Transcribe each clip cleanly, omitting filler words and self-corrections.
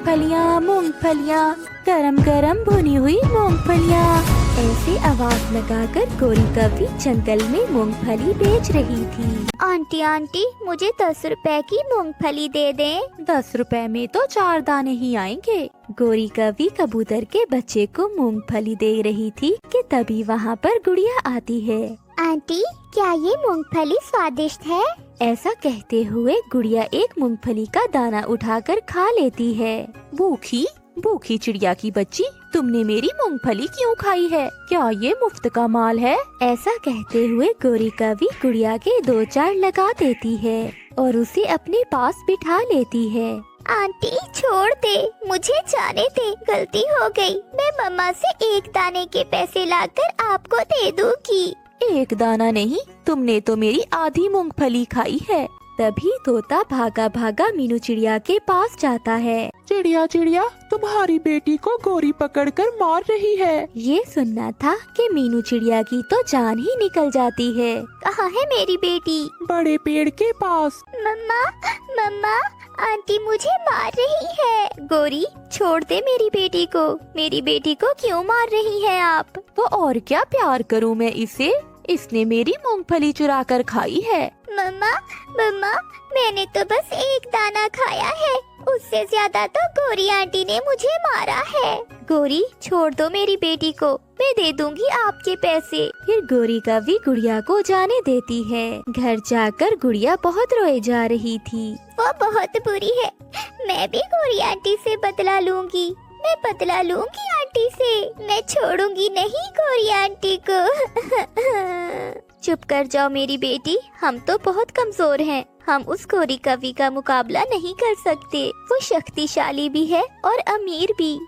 मूंगफलियाँ मूंगफलियाँ, गरम गरम भुनी हुई मूंगफलियाँ। ऐसे आवाज लगाकर गोरी कौवी जंगल में मूंगफली बेच रही थी। आंटी आंटी मुझे 10 रुपए की मूंगफली दे दें। 10 रुपए में तो 4 दाने ही आएंगे। गोरी कौवी कबूतर के बच्चे को मूंगफली दे रही थी कि तभी वहाँ पर गुड़िया आती है। आंटी क्या ये मूंगफली स्वादिष्ट है? ऐसा कहते हुए गुड़िया एक मूंगफली का दाना उठाकर खा लेती है। भूखी भूखी चिड़िया की बच्ची, तुमने मेरी मूंगफली क्यों खाई है? क्या ये मुफ्त का माल है? ऐसा कहते हुए गोरी कौवी गुड़िया के 2-4 लगा देती है और उसे अपने पास बिठा लेती है। आंटी छोड़ दे, मुझे जाने दे, गलती हो गई। मैं मम्मा से 1 दाने के पैसे लाकर आपको दे दूंगी। 1 दाना नहीं, तुमने तो मेरी आधी मूंगफली खाई है। तभी तोता भागा भागा मीनू चिड़िया के पास जाता है। चिड़िया चिड़िया, तुम्हारी बेटी को गोरी पकड़कर मार रही है। ये सुनना था कि मीनू चिड़िया की तो जान ही निकल जाती है। कहाँ है मेरी बेटी? बड़े पेड़ के पास। मम्मा मम्मा, आंटी मुझे मार रही है। गोरी छोड़ दे मेरी बेटी को। मेरी बेटी को क्यों मार रही है आप? तो और क्या प्यार करूं मैं इसे? इसने मेरी मूंगफली चुरा कर खाई है। मम्मा मम्मा, मैंने तो बस 1 दाना खाया है, उससे ज्यादा तो गोरी आंटी ने मुझे मारा है। गोरी छोड़ दो मेरी बेटी को, मैं दे दूंगी आपके पैसे। फिर गोरी कौवी गुड़िया को जाने देती है। घर जाकर गुड़िया बहुत रोए जा रही थी। वो बहुत बुरी है, मैं भी गोरी आंटी से बदला लूंगी। मैं बदला लूंगी आंटी से, मैं छोड़ूंगी नहीं गोरी आंटी को। चुप कर जाओ मेरी बेटी, हम तो बहुत कमजोर हैं। हम उस गोरी कौवी का मुकाबला नहीं कर सकते। वो शक्तिशाली भी है और अमीर भी।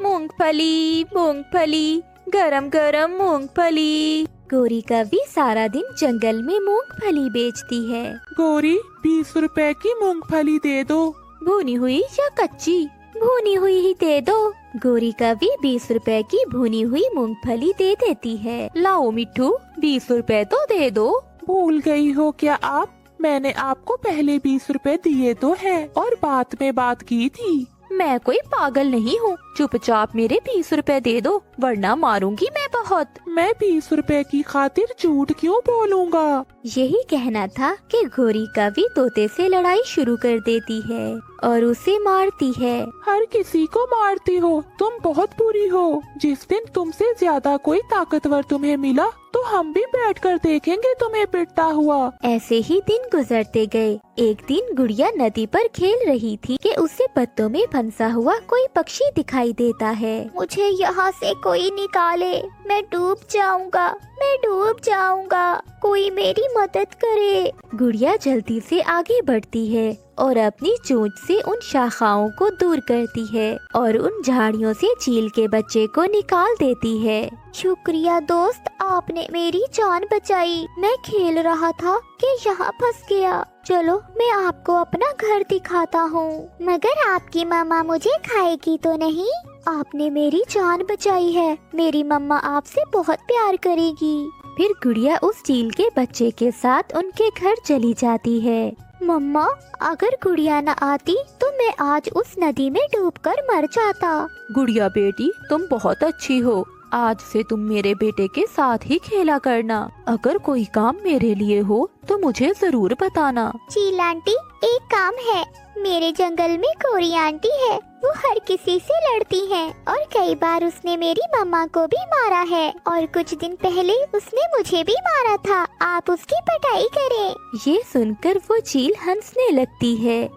मूंगफली मूंगफली, गरम गरम मूंगफली। गोरी कौवी सारा दिन जंगल में मूंगफली बेचती है। गोरी 20 रुपए की मूंगफली दे दो। भुनी हुई या कच्ची? भुनी हुई ही दे दो। गोरी कौवी 20 रुपए की भुनी हुई मूंगफली दे देती है। लाओ मिट्ठू, 20 रुपए तो दे दो। भूल गई हो क्या आप? मैंने आपको पहले 20 रुपए दिए तो है और बात में बात की थी। मैं कोई पागल नहीं हूँ, चुपचाप मेरे 20 रुपए दे दो, वरना मारूंगी मैं बहुत। मैं 20 रुपए की खातिर झूठ क्यों बोलूँगा? यही कहना था कि गोरी कौवी तोते से लड़ाई शुरू कर देती है और उसे मारती है। हर किसी को मारती हो, तुम बहुत बुरी हो। जिस दिन तुमसे ज्यादा कोई ताकतवर तुम्हें मिला तो हम भी बैठकर देखेंगे तुम्हें पिटता हुआ। ऐसे ही दिन गुजरते गए। एक दिन गुड़िया नदी पर खेल रही थी कि उसे पत्तों में फंसा हुआ कोई पक्षी दिखाई देता है। मुझे यहाँ से कोई निकाले, मैं डूब जाऊंगा, मैं डूब जाऊंगा, कोई मेरी मदद करे। गुड़िया जल्दी से आगे बढ़ती है और अपनी चोंच से उन शाखाओं को दूर करती है और उन झाड़ियों से चील के बच्चे को निकाल देती है। शुक्रिया दोस्त, आपने मेरी जान बचाई। मैं खेल रहा था कि यहाँ फंस गया। चलो मैं आपको अपना घर दिखाता हूँ। मगर आपकी मम्मा मुझे खाएगी तो नहीं? आपने मेरी जान बचाई है, मेरी मम्मा आपसे बहुत प्यार करेगी। फिर गुड़िया उस चील के बच्चे के साथ उनके घर चली जाती है। मम्मा अगर गुड़िया न आती तो मैं आज उस नदी में डूबकर मर जाता। गुड़िया बेटी, तुम बहुत अच्छी हो। आज से तुम मेरे बेटे के साथ ही खेला करना। अगर कोई काम मेरे लिए हो तो मुझे जरूर बताना। चील आंटी, एक काम है। मेरे जंगल में गोरी आंटी है, वो हर किसी से लड़ती है और कई बार उसने मेरी मम्मा को भी मारा है और कुछ दिन पहले उसने मुझे भी मारा था। आप उसकी पिटाई करें। ये सुनकर वो चील हंसने लगती है।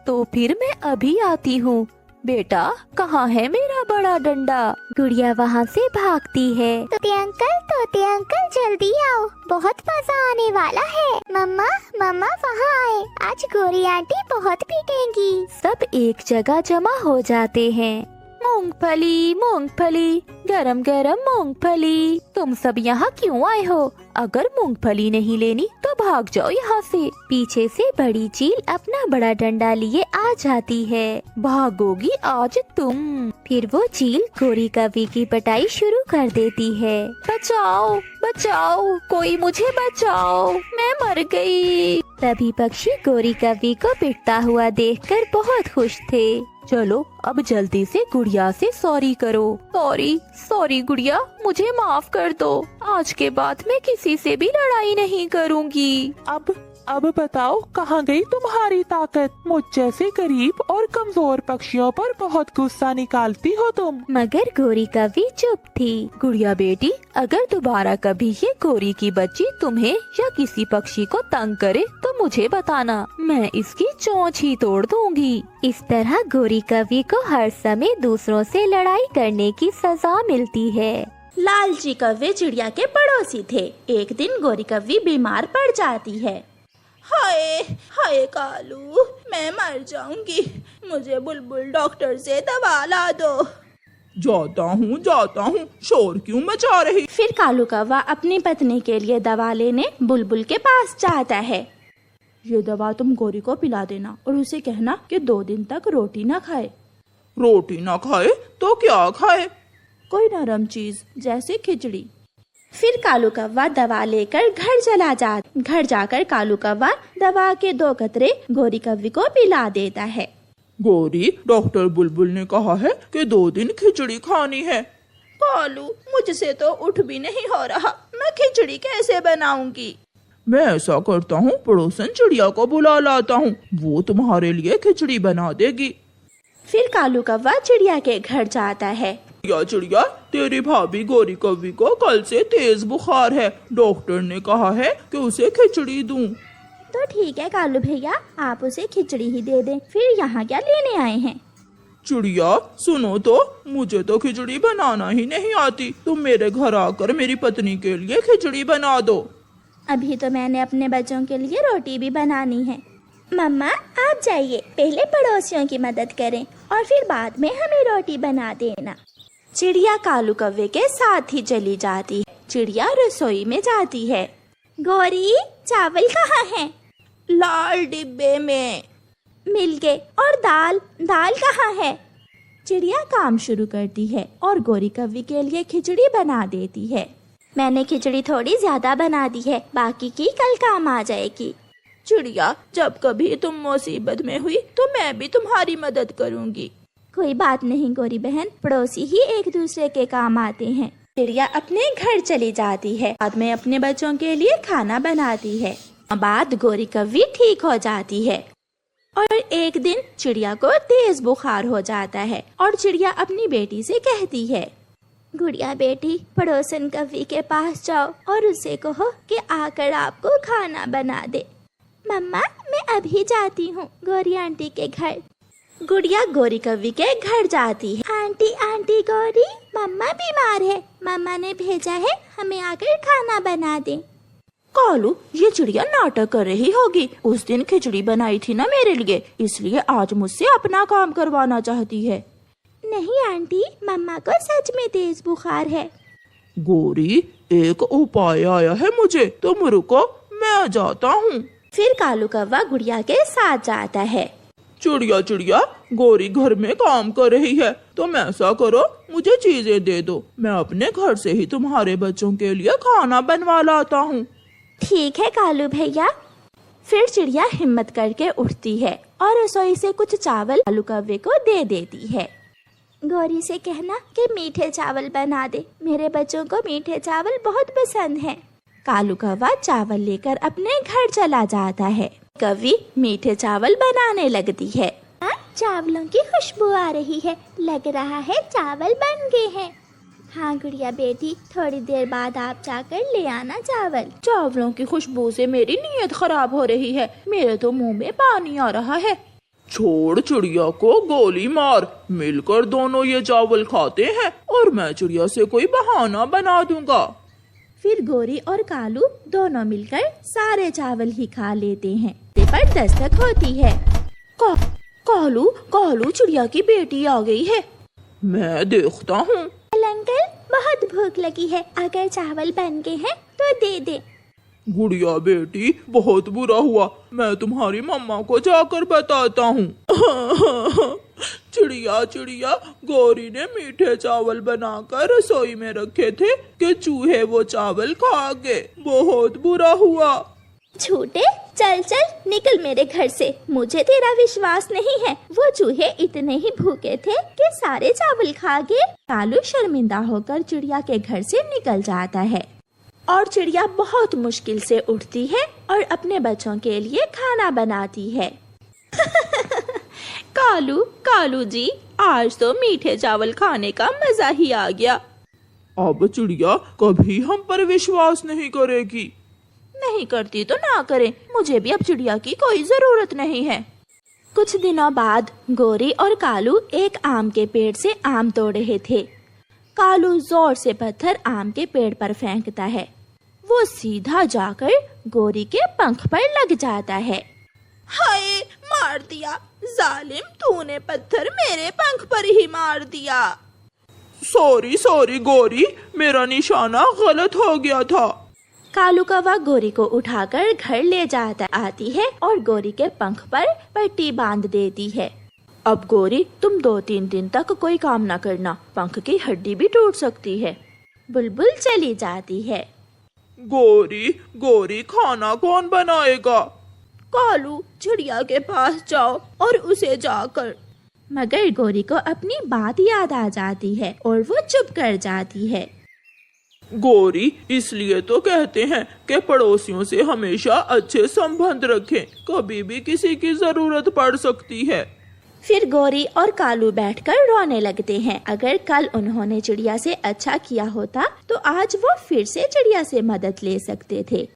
तो फिर मैं अभी आती हूँ। बेटा, कहाँ है मेरा बड़ा डंडा? गुड़िया वहाँ से भागती है। तोते अंकल जल्दी आओ, बहुत मजा आने वाला है। मम्मा मम्मा वहाँ आए, आज गोरी आंटी बहुत पीटेंगी। सब एक जगह जमा हो जाते हैं। मूंगफली मूंगफली, गरम गरम मूंगफली। तुम सब यहाँ क्यों आए हो? अगर मूंगफली नहीं लेनी तो भाग जाओ यहाँ से। पीछे से बड़ी चील अपना बड़ा डंडा लिए आ जाती है। भागोगी आज तुम। फिर वो चील गोरी कव्वी की पिटाई शुरू कर देती है। बचाओ बचाओ, कोई मुझे बचाओ, मैं मर गई। तभी पक्षी गोरी कव्वी को पिटता हुआ देखकर बहुत खुश थे। चलो अब जल्दी से गुड़िया से सॉरी करो। सॉरी सॉरी गुड़िया, मुझे माफ कर दो। आज के बाद मैं किसी से भी लड़ाई नहीं करूँगी। अब बताओ कहाँ गई तुम्हारी ताकत? मुझ जैसे गरीब और कमजोर पक्षियों पर बहुत गुस्सा निकालती हो तुम। मगर गोरी कव्वी चुप थी। गुड़िया बेटी, अगर दोबारा कभी ये गोरी की बच्ची तुम्हें या किसी पक्षी को तंग करे तो मुझे बताना, मैं इसकी चोंच ही तोड़ दूंगी। इस तरह गोरी कव्वी को हर समय दूसरों से लड़ाई करने की सजा मिलती है। लालची कव्वे चिड़िया के पड़ोसी थे। एक दिन गोरी कव्वी बीमार पड़ जाती है। हाय हाय कालू, मैं मर जाऊंगी, मुझे बुलबुल डॉक्टर से दवा ला दो। जाता हूँ, शोर क्यों मचा रही? फिर कालू कौवा अपनी पत्नी के लिए दवा लेने बुलबुल के पास जाता है। ये दवा तुम गोरी को पिला देना और उसे कहना कि 2 दिन तक रोटी न खाए। रोटी ना खाए तो क्या खाए? कोई नरम चीज जैसे खिचड़ी। फिर कालू कौवा दवा लेकर घर जाकर कालू कौवा दवा के 2 कतरे गोरी कव्वी को पिला देता है। गोरी, डॉक्टर बुलबुल ने कहा है कि 2 दिन खिचड़ी खानी है। कालू, मुझसे तो उठ भी नहीं हो रहा, मैं खिचड़ी कैसे बनाऊंगी? मैं ऐसा करता हूँ, पड़ोसन चिड़िया को बुला लाता हूँ, वो तुम्हारे लिए खिचड़ी बना देगी। फिर कालू कौवा चिड़िया के घर जाता है। चिड़िया, तेरी भाभी गोरी कव्वी को कल से तेज बुखार है। डॉक्टर ने कहा है कि उसे खिचड़ी दूं। तो ठीक है कालू भैया, आप उसे खिचड़ी ही दे दें। फिर यहाँ क्या लेने आए हैं? चिड़िया सुनो तो, मुझे तो खिचड़ी बनाना ही नहीं आती। तुम मेरे घर आकर मेरी पत्नी के लिए खिचड़ी बना दो। अभी तो मैंने अपने बच्चों के लिए रोटी भी बनानी है। मम्मा आप जाइए, पहले पड़ोसियों की मदद करें और फिर बाद में हमें रोटी बना देना। चिड़िया कालू कौवे के साथ ही चली जाती है। चिड़िया रसोई में जाती है। गौरी, चावल कहाँ है? लाल डिब्बे में। मिल गए। और दाल कहाँ है? चिड़िया काम शुरू करती है और गोरी कव्वी के लिए खिचड़ी बना देती है। मैंने खिचड़ी थोड़ी ज्यादा बना दी है, बाकी की कल काम आ जाएगी। चिड़िया, जब कभी तुम मुसीबत में हुई तो मैं भी तुम्हारी मदद करूँगी। कोई बात नहीं गोरी बहन, पड़ोसी ही एक दूसरे के काम आते हैं। चिड़िया अपने घर चली जाती है। बाद में अपने बच्चों के लिए खाना बनाती है। बाद गोरी कव्वी ठीक हो जाती है और एक दिन चिड़िया को तेज बुखार हो जाता है और चिड़िया अपनी बेटी से कहती है, गुड़िया बेटी, पड़ोसन कव्वी के पास जाओ और उसे कहो कि आकर आपको खाना बना दे। मम्मा मैं अभी जाती हूँ गौरी आंटी के घर। गुड़िया गोरी कव्वी के घर जाती है। आंटी गौरी, मम्मा बीमार है, मम्मा ने भेजा है हमें आकर खाना बना दे। कालू, ये चिड़िया नाटक कर रही होगी। उस दिन खिचड़ी बनाई थी ना मेरे लिए, इसलिए आज मुझसे अपना काम करवाना चाहती है। नहीं आंटी, मम्मा को सच में तेज बुखार है। गोरी, एक उपाय आया है मुझे, तुम रुको, मैं जाता हूँ। फिर कालू कौवा गुड़िया के साथ जाता है। चिड़िया, गोरी घर में काम कर रही है, तुम ऐसा करो, मुझे चीजें दे दो, मैं अपने घर से ही तुम्हारे बच्चों के लिए खाना बनवा लाता हूँ। ठीक है कालू भैया। फिर चिड़िया हिम्मत करके उठती है और रसोई से कुछ चावल कालू कौवे को दे देती है। गौरी से कहना कि मीठे चावल बना दे, मेरे बच्चों को मीठे चावल बहुत पसंद हैं। कालू कौवा चावल लेकर अपने घर चला जाता है। कव्वी मीठे चावल बनाने लगती है। चावलों की खुशबू आ रही है, लग रहा है चावल बन गए हैं। हाँ गुड़िया बेटी, थोड़ी देर बाद आप जाकर ले आना चावल। चावलों की खुशबू से मेरी नीयत खराब हो रही है, मेरे तो मुंह में पानी आ रहा है। छोड़, चिड़िया को गोली मार, मिलकर दोनों ये चावल खाते हैं और मैं चिड़िया से कोई बहाना बना दूंगा। फिर गोरी और कालू दोनों मिलकर सारे चावल ही खा लेते हैं। पर दस्तक होती है। कालू चिड़िया की बेटी आ गई है। मैं देखता हूँ। अंकल बहुत भूख लगी है, अगर चावल बन गए हैं तो दे दे। गुड़िया बेटी, बहुत बुरा हुआ, मैं तुम्हारी मम्मा को जाकर बताता हूँ। चिड़िया चिड़िया, गौरी ने मीठे चावल बनाकर रसोई में रखे थे कि चूहे वो चावल खा गए। बहुत बुरा हुआ। झूठे, चल चल निकल मेरे घर से, मुझे तेरा विश्वास नहीं है। वो चूहे इतने ही भूखे थे कि सारे चावल खा गए। कालू शर्मिंदा होकर चिड़िया के घर से निकल जाता है और चिड़िया बहुत मुश्किल से उठती है और अपने बच्चों के लिए खाना बनाती है। कालू, कालू जी, आज तो मीठे चावल खाने का मजा ही आ गया। अब चिड़िया कभी हम पर विश्वास नहीं करेगी। नहीं करती तो ना करे, मुझे भी अब चिड़िया की कोई जरूरत नहीं है। कुछ दिनों बाद गोरी और कालू एक आम के पेड़ से आम तोड़ रहे थे। कालू जोर से पत्थर आम के पेड़ पर फेंकता है। वो सीधा जाकर गोरी के पंख पर लग जाता है। हाय, मार दिया जालिम, तूने पत्थर मेरे पंख पर ही मार दिया। सॉरी सॉरी गोरी, मेरा निशाना गलत हो गया था। कालू कौवा गोरी को उठाकर घर ले जाता आती है और गोरी के पंख पर पट्टी बांध देती है। अब गोरी, तुम 2-3 दिन तक कोई काम ना करना, पंख की हड्डी भी टूट सकती है। बुलबुल चली जाती है। गोरी गोरी, खाना कौन बनाएगा? कालू, चिड़िया के पास जाओ और उसे जाकर। मगर गोरी को अपनी बात याद आ जाती है और वो चुप कर जाती है। गोरी, इसलिए तो कहते हैं कि पड़ोसियों से हमेशा अच्छे संबंध रखें, कभी भी किसी की जरूरत पड़ सकती है। फिर गोरी और कालू बैठकर रोने लगते हैं। अगर कल उन्होंने चिड़िया से अच्छा किया होता तो आज वो फिर से चिड़िया से मदद ले सकते थे।